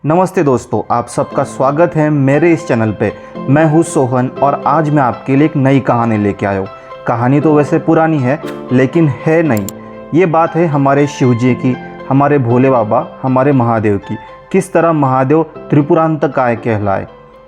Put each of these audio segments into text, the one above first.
नमस्ते दोस्तों, आप सबका स्वागत है मेरे इस चैनल पे। मैं हूँ सोहन और आज मैं आपके लिए एक नई कहानी लेके आया हूँ। कहानी तो वैसे पुरानी है लेकिन है नई। ये बात है हमारे शिव जी की, हमारे भोले बाबा, हमारे महादेव की। किस तरह महादेव त्रिपुरांतकाय कहलाए।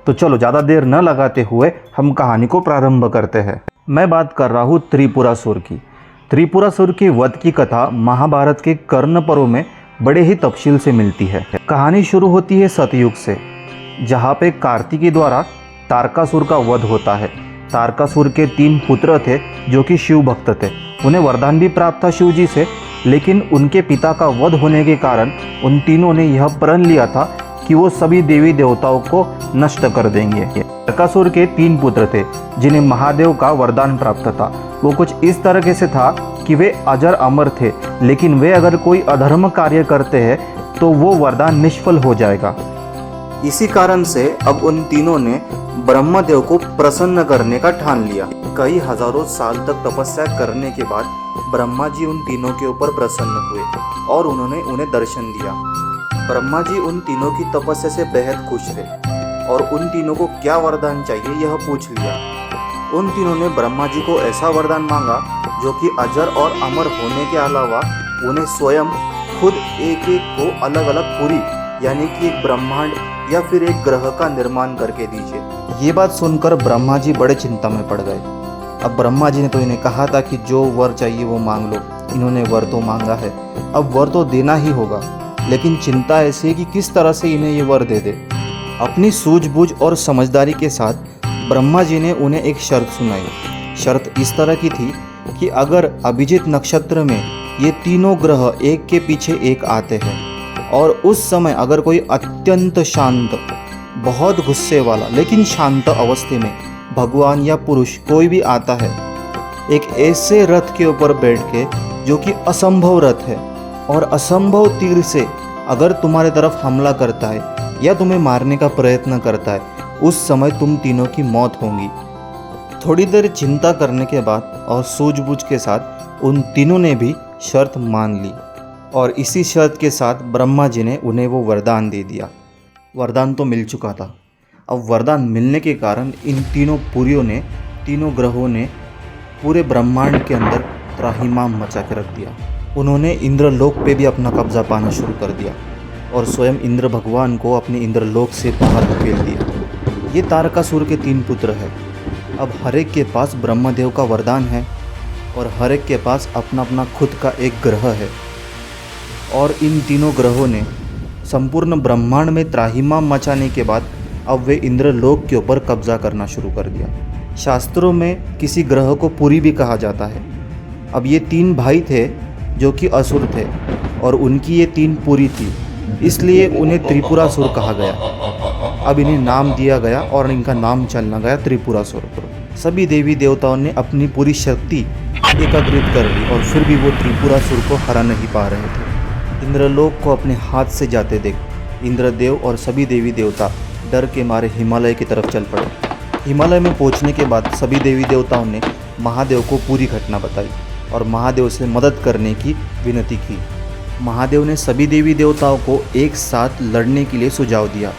तो चलो ज़्यादा देर न लगाते हुए हम कहानी को प्रारंभ करते हैं। मैं बात कर रहा हूँ त्रिपुरासुर की। त्रिपुरासुर की वध की कथा महाभारत के कर्ण पर्व में बड़े ही तफसील से मिलती है। कहानी शुरू होती है सतयुग से, जहाँ पे कार्तिकी द्वारा तारकासुर का वध होता है। तारकासुर के 3 पुत्र थे जो कि शिव भक्त थे। उन्हें वरदान भी प्राप्त था शिव जी से, लेकिन उनके पिता का वध होने के कारण उन तीनों ने यह प्रण लिया था कि वो सभी देवी देवताओं को नष्ट कर देंगे। तारकासुर के 3 पुत्र थे जिन्हें महादेव का वरदान प्राप्त था। वो कुछ इस तरीके से था कि वे अजर अमर थे, लेकिन वे अगर कोई अधर्म कार्य करते हैं तो वो वरदान निष्फल हो जाएगा। इसी कारण से अब उन तीनों ने ब्रह्मदेव को प्रसन्न करने का ठान लिया। कई हजारों साल तक तपस्या करने के बाद ब्रह्मा जी उन तीनों के ऊपर प्रसन्न हुए और उन्होंने उन्हें दर्शन दिया। ब्रह्मा जी उन तीनों की तपस्या से बेहद खुश थे और उन तीनों को क्या वरदान चाहिए यह पूछ लिया। उन तीनों ने ब्रह्मा जी को ऐसा वरदान मांगा जो कि अजर और अमर होने के अलावा उन्हें स्वयं खुद एक एक को अलग अलग पुरी यानी कि एक ब्रह्मांड या फिर एक ग्रह का निर्माण करके दीजिए। ये बात सुनकर ब्रह्मा जी बड़े चिंता में पड़ गए। अब ब्रह्मा जी ने तो इन्हें कहा था कि जो वर चाहिए वो मांग लो। इन्होंने वर तो मांगा है, अब वर तो देना ही होगा, लेकिन चिंता ऐसी है कि किस तरह से इन्हें ये वर दे दे। अपनी सूझबूझ और समझदारी के साथ ब्रह्मा जी ने उन्हें एक शर्त सुनाई। शर्त इस तरह की थी कि अगर अभिजीत नक्षत्र में ये तीनों ग्रह एक के पीछे एक आते हैं और उस समय अगर कोई अत्यंत शांत, बहुत गुस्से वाला लेकिन शांत अवस्था में भगवान या पुरुष कोई भी आता है, एक ऐसे रथ के ऊपर बैठ के जो कि असंभव रथ है और असंभव तीर से अगर तुम्हारे तरफ हमला करता है या तुम्हें मारने का प्रयत्न करता है, उस समय तुम तीनों की मौत होगी। थोड़ी देर चिंता करने के बाद और सूझबूझ के साथ उन तीनों ने भी शर्त मान ली और इसी शर्त के साथ ब्रह्मा जी ने उन्हें वो वरदान दे दिया। वरदान तो मिल चुका था। अब वरदान मिलने के कारण इन तीनों पुरियों ने, तीनों ग्रहों ने पूरे ब्रह्मांड के अंदर त्राहिमाम मचा के रख दिया। उन्होंने इंद्रलोक पे भी अपना कब्जा पाना शुरू कर दिया और स्वयं इंद्र भगवान को अपने इंद्रलोक से बाहर धकेल दिया। ये तारकासुर के 3 पुत्र हैं। अब हर एक के पास ब्रह्मदेव का वरदान है और हर एक के पास अपना अपना खुद का एक ग्रह है और इन तीनों ग्रहों ने संपूर्ण ब्रह्मांड में त्राहिमाम मचाने के बाद अब वे इंद्रलोक के ऊपर कब्जा करना शुरू कर दिया। शास्त्रों में किसी ग्रह को पुरी भी कहा जाता है। अब ये 3 भाई थे जो कि असुर थे और उनकी ये 3 पुरी थी, इसलिए उन्हें त्रिपुरासुर कहा गया। अब इन्हें नाम दिया गया और इनका नाम चलना गया त्रिपुरासुर। सभी देवी देवताओं ने अपनी पूरी शक्ति एकत्रित कर ली और फिर भी वो त्रिपुरासुर को हरा नहीं पा रहे थे। इंद्रलोक को अपने हाथ से जाते देख इंद्रदेव और सभी देवी देवता डर के मारे हिमालय की तरफ चल पड़े। हिमालय में पहुंचने के बाद सभी देवी देवताओं ने महादेव को पूरी घटना बताई और महादेव से मदद करने की विनती की। महादेव ने सभी देवी देवताओं को एक साथ लड़ने के लिए सुझाव दिया।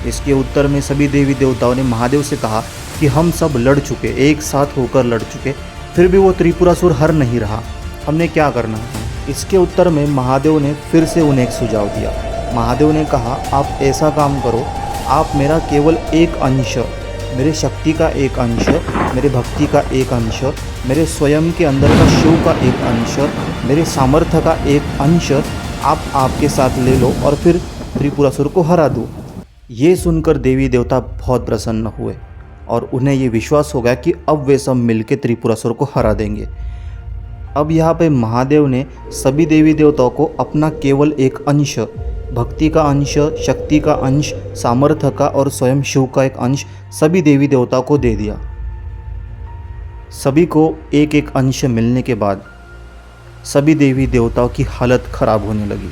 इसके उत्तर में सभी देवी देवताओं ने महादेव से कहा कि हम सब लड़ चुके, एक साथ होकर लड़ चुके, फिर भी वो त्रिपुरासुर हर नहीं रहा, हमने क्या करना है। इसके उत्तर में महादेव ने फिर से उन्हें एक सुझाव दिया। महादेव ने कहा, आप ऐसा काम करो, आप मेरा केवल एक अंश, मेरे शक्ति का एक अंश, मेरे भक्ति का एक अंश, मेरे स्वयं के अंदर का शिव का एक अंश, मेरे सामर्थ्य का एक अंश आप आपके साथ ले लो और फिर त्रिपुरासुर को हरा दो। ये सुनकर देवी देवता बहुत प्रसन्न हुए और उन्हें ये विश्वास हो गया कि अब वे सब मिलकर त्रिपुरासुर को हरा देंगे। अब यहाँ पे महादेव ने सभी देवी देवताओं को अपना केवल एक अंश, भक्ति का अंश, शक्ति का अंश, सामर्थ्य का और स्वयं शिव का एक अंश सभी देवी देवताओं को दे दिया। सभी को एक एक अंश मिलने के बाद सभी देवी देवताओं की हालत खराब होने लगी।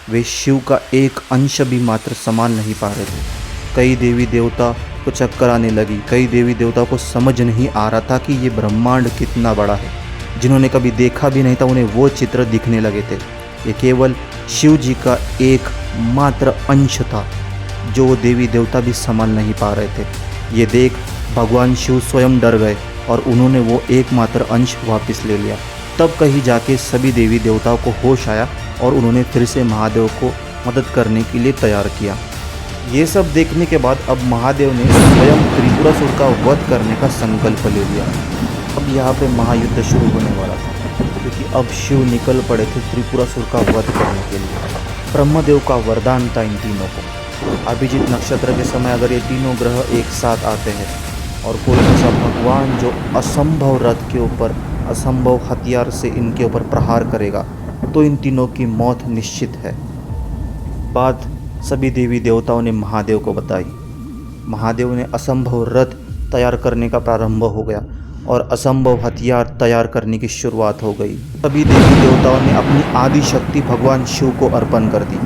वे शिव का एक अंश भी मात्र समान नहीं पा रहे थे। कई देवी देवता को चक्कर आने लगी। कई देवी देवताओं को समझ नहीं आ रहा था कि ये ब्रह्मांड कितना बड़ा है। जिन्होंने कभी देखा भी नहीं था उन्हें वो चित्र दिखने लगे थे। ये केवल शिव जी का एकमात्र अंश था जो वो देवी देवता भी संभाल नहीं पा रहे थे। ये देख भगवान शिव स्वयं डर गए और उन्होंने वो एकमात्र अंश वापस ले लिया। तब कहीं जाके सभी देवी देवताओं को होश आया और उन्होंने फिर से महादेव को मदद करने के लिए तैयार किया। ये सब देखने के बाद अब महादेव ने स्वयं त्रिपुरासुर का वध करने का संकल्प ले लिया। अब यहाँ पे महायुद्ध शुरू होने वाला था, क्योंकि अब शिव निकल पड़े थे त्रिपुरासुर का वध करने के लिए। ब्रह्मदेव का वरदान था इन तीनों को। अभिजीत नक्षत्र के समय अगर ये तीनों ग्रह एक साथ आते हैं और कोई ऐसा भगवान जो असंभव रथ के ऊपर असंभव हथियार से इनके ऊपर प्रहार करेगा, तो इन तीनों की मौत निश्चित है। बात सभी देवी देवताओं ने महादेव को बताई। महादेव ने असंभव रथ तैयार करने का प्रारंभ हो गया और असंभव हथियार तैयार करने की शुरुआत हो गई। सभी देवी देवताओं ने अपनी आदि शक्ति भगवान शिव को अर्पण कर दी।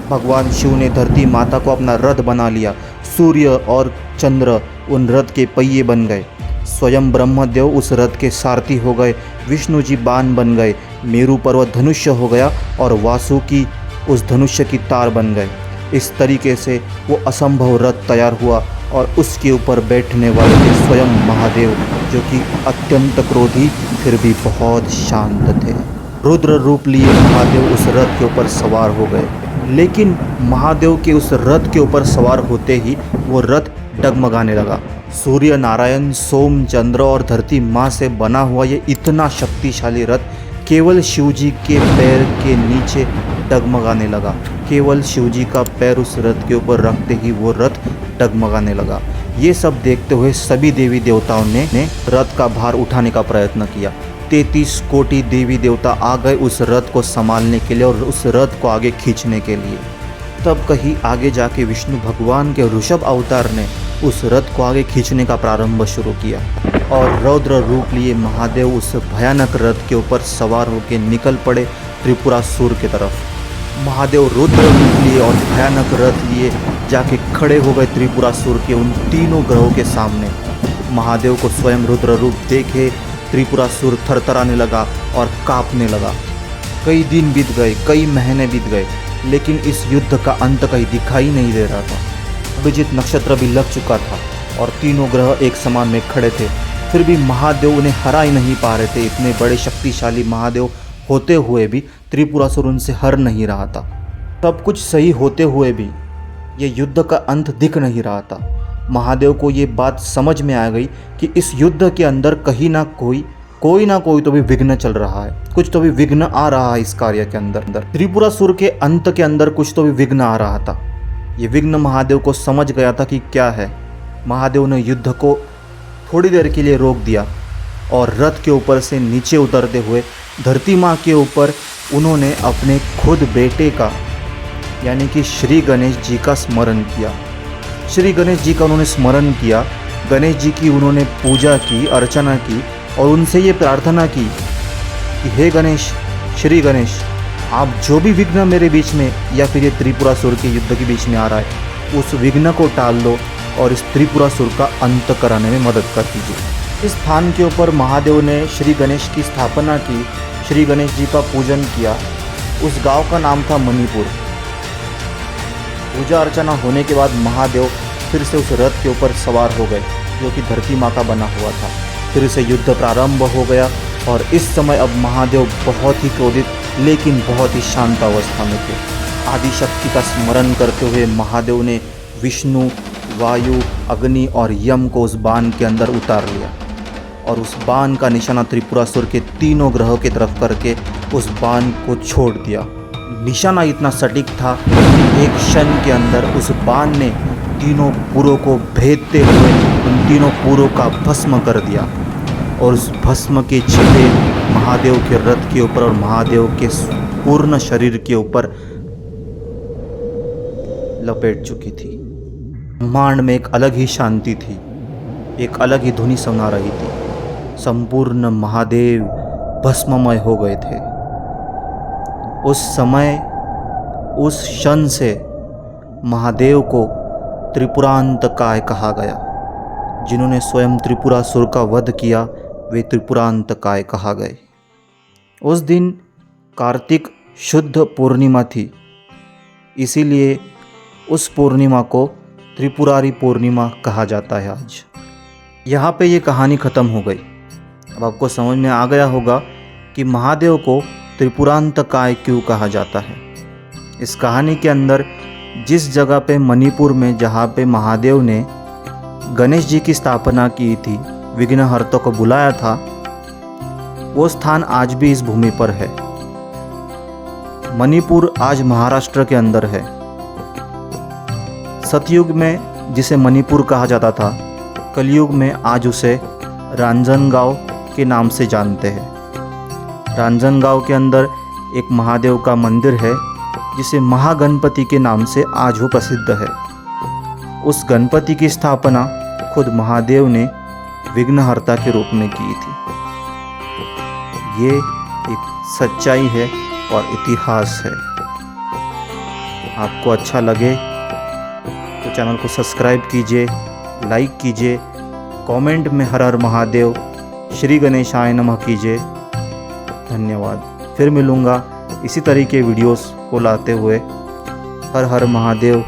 भगवान शिव ने धरती माता को अपना रथ बना लिया। सूर्य और चंद्र उन रथ के पहिए बन गए। स्वयं ब्रह्मदेव उस रथ के सारथी हो गए। विष्णु जी बाण बन गए। मेरु पर्वत धनुष्य हो गया और वासुकी उस धनुष्य की तार बन गए। इस तरीके से वो असंभव रथ तैयार हुआ और उसके ऊपर बैठने वाले थे स्वयं महादेव, जो कि अत्यंत क्रोधी फिर भी बहुत शांत थे। रुद्र रूप लिए महादेव उस रथ के ऊपर सवार हो गए, लेकिन महादेव के उस रथ के ऊपर सवार होते ही वो रथ डगमगाने लगा। सूर्य नारायण, सोम, चंद्र और धरती माँ से बना हुआ ये इतना शक्तिशाली रथ केवल शिवजी के पैर के नीचे डगमगाने लगा। केवल शिवजी का पैर उस रथ के ऊपर रखते ही वो रथ डगमगाने लगा। ये सब देखते हुए सभी देवी देवताओं ने रथ का भार उठाने का प्रयत्न किया। 33 कोटि देवी देवता आ गए उस रथ को संभालने के लिए और उस रथ को आगे खींचने के लिए। तब कहीं आगे जाके विष्णु भगवान के ऋषभ अवतार ने उस रथ को आगे खींचने का प्रारंभ शुरू किया और रौद्र रूप लिए महादेव उस भयानक रथ के ऊपर सवार होकर निकल पड़े त्रिपुरासुर की तरफ। महादेव रुद्र रूप लिए और भयानक रथ लिए जाके खड़े हो गए त्रिपुरासुर के उन तीनों ग्रहों के सामने। महादेव को स्वयं रुद्र रूप देखे त्रिपुरासुर थरथराने लगा और कांपने लगा। कई दिन बीत गए, कई महीने बीत गए, लेकिन इस युद्ध का अंत कहीं दिखाई नहीं दे रहा था। अभिजीत नक्षत्र भी लग चुका था और तीनों ग्रह एक समान में खड़े थे, फिर भी महादेव उन्हें हरा ही नहीं पा रहे थे। इतने बड़े शक्तिशाली महादेव होते हुए भी त्रिपुरासुर उनसे हर नहीं रहा था। सब कुछ सही होते हुए भी ये युद्ध का अंत दिख नहीं रहा था। महादेव को ये बात समझ में आ गई कि इस युद्ध के अंदर कहीं ना कोई ना कोई तो भी विघ्न चल रहा है, कुछ तो भी विघ्न आ रहा है इस कार्य के अंदर। त्रिपुरासुर के अंत के अंदर कुछ तो भी विघ्न आ रहा था। ये विघ्न महादेव को समझ गया था कि क्या है। महादेव ने युद्ध को थोड़ी देर के लिए रोक दिया और रथ के ऊपर से नीचे उतरते हुए धरती माँ के ऊपर उन्होंने अपने खुद बेटे का यानी कि श्री गणेश जी का स्मरण किया। श्री गणेश जी का उन्होंने स्मरण किया। गणेश जी की उन्होंने पूजा की, अर्चना की और उनसे ये प्रार्थना की कि हे गणेश, श्री गणेश, आप जो भी विघ्न मेरे बीच में या फिर ये त्रिपुरासुर के युद्ध के बीच में आ रहा है, उस विघ्न को टाल दो और इस त्रिपुरासुर का अंत कराने में मदद कर दीजिए। इस स्थान के ऊपर महादेव ने श्री गणेश की स्थापना की, श्री गणेश जी का पूजन किया। उस गांव का नाम था मणिपुर। पूजा अर्चना होने के बाद महादेव फिर से उस रथ के ऊपर सवार हो गए जो कि धरती माँ का बना हुआ था। फिर से युद्ध प्रारंभ हो गया और इस समय अब महादेव बहुत ही क्रोधित लेकिन बहुत ही शांत अवस्था में थे। आदि शक्ति का स्मरण करते हुए महादेव ने विष्णु, वायु, अग्नि और यम को उस बाण के अंदर उतार लिया और उस बाण का निशाना त्रिपुरासुर के तीनों ग्रहों की तरफ करके उस बाण को छोड़ दिया। निशाना इतना सटीक था कि एक क्षण के अंदर उस बाण ने तीनों पुरों को भेदते हुए उन तीनों पुरों का भस्म कर दिया और उस भस्म के छींटे महादेव के रथ के ऊपर और महादेव के पूर्ण शरीर के ऊपर लपेट चुकी थी। ब्रह्मांड में एक अलग ही शांति थी, एक अलग ही धुनी सुना रही थी। संपूर्ण महादेव भस्ममय हो गए थे। उस समय, उस क्षण से महादेव को त्रिपुरांतकाय कहा गया। जिन्होंने स्वयं त्रिपुरासुर का वध किया वे त्रिपुरांतकाय कहा गए। उस दिन कार्तिक शुद्ध पूर्णिमा थी, इसीलिए उस पूर्णिमा को त्रिपुरारी पूर्णिमा कहा जाता है आज। यहाँ पे ये कहानी ख़त्म हो गई। अब आपको समझ में आ गया होगा कि महादेव को त्रिपुरांतकाय क्यों कहा जाता है। इस कहानी के अंदर जिस जगह पे मणिपुर में जहाँ पे महादेव ने गणेश जी की स्थापना की थी, विघ्नहर्ता को बुलाया था, वो स्थान आज भी इस भूमि पर है। मणिपुर आज महाराष्ट्र के अंदर है। सतयुग में जिसे मणिपुर कहा जाता था, कलयुग में आज उसे रांजनगांव के नाम से जानते हैं। रांजनगांव के अंदर एक महादेव का मंदिर है जिसे महागणपति के नाम से आज वो प्रसिद्ध है। उस गणपति की स्थापना खुद महादेव ने विघ्नहर्ता के रूप में की थी। ये एक सच्चाई है और इतिहास है। आपको अच्छा लगे तो चैनल को सब्सक्राइब कीजिए, लाइक कीजिए, कमेंट में हर हर महादेव, श्री गणेशाय नमः कीजिए। धन्यवाद। फिर मिलूँगा इसी तरीके वीडियोस को लाते हुए। हर हर महादेव।